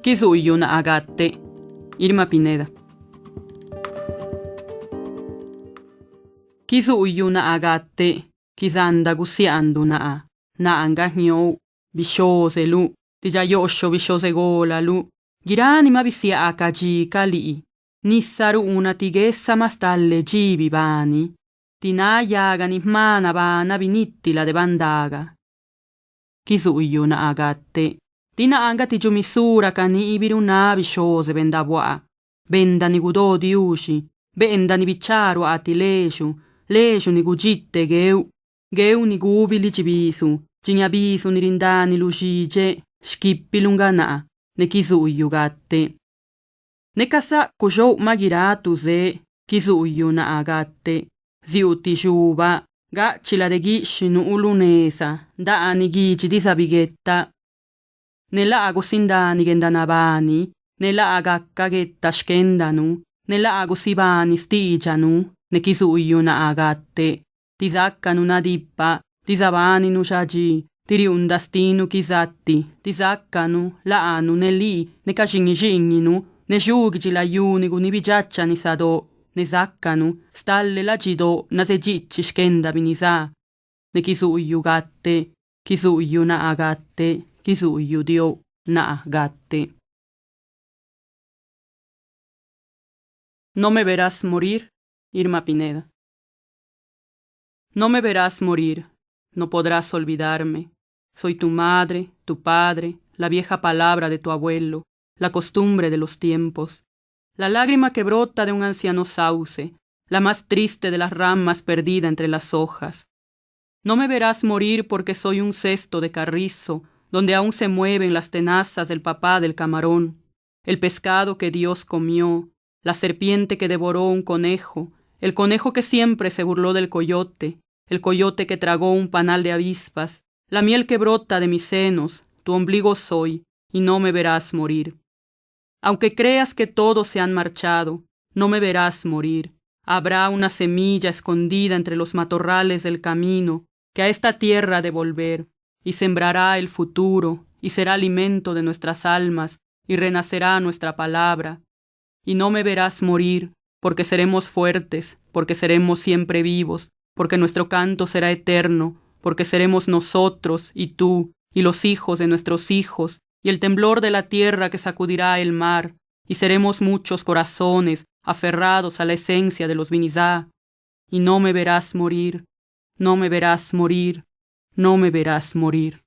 Kisuyuna Agate, Irma Pineda. Kisuyuna Agate, Kisanda gusianduna Naanga nyo, bishose lu, tijayosho bishose gola lu, girani ma bisia akaji kali, nissaru una tigessa mastalle jibi bani, tinayaga mana bana binittila de bandaga. Kisuyuna Agate, tina anga ti misura kani ibiruna bishose bendabwa, benda ni gudo di ushi, benda ni bicharu ati leshu ni gugitte geu ni gubili cibisu, cinyabisu ni rindani lucice, schippi lungana, ne kisuyu gatte. Ne kasa kusho magiratu se, kisuyu na agatte, ziuti shuba, gaccila de gishinu ulunesa, da ani gici di sabigetta. Nella ago sindani gendanabani, nella agakka getta skendanu, nella ago sibani stigianu, ne kisuyu na agatte. Ti saccano una dippa, ti savani nu shaji, ti riundastinu chisatti, ti saccano la anu ne lì, ne cacingicinginu, ne sciugici la iunigu, ni picciacciani sado, ne saccano, stalle la cido, na se cicci scenda pinisa, ne chisuyu gatte, chisuyu na agatte, chisuyu dio na gatte. No me verás morir, Irma Pineda. No me verás morir, no podrás olvidarme. Soy tu madre, tu padre, la vieja palabra de tu abuelo, la costumbre de los tiempos, la lágrima que brota de un anciano sauce, la más triste de las ramas perdida entre las hojas. No me verás morir porque soy un cesto de carrizo, donde aún se mueven las tenazas del papá del camarón, el pescado que Dios comió, la serpiente que devoró un conejo, el conejo que siempre se burló del coyote, el coyote que tragó un panal de avispas, la miel que brota de mis senos, tu ombligo soy, y no me verás morir. Aunque creas que todos se han marchado, no me verás morir. Habrá una semilla escondida entre los matorrales del camino, que a esta tierra ha de volver, y sembrará el futuro, y será alimento de nuestras almas, y renacerá nuestra palabra. Y no me verás morir, porque seremos fuertes, porque seremos siempre vivos, porque nuestro canto será eterno, porque seremos nosotros y tú y los hijos de nuestros hijos y el temblor de la tierra que sacudirá el mar, y seremos muchos corazones aferrados a la esencia de los Vinizá. Y no me verás morir, no me verás morir, no me verás morir.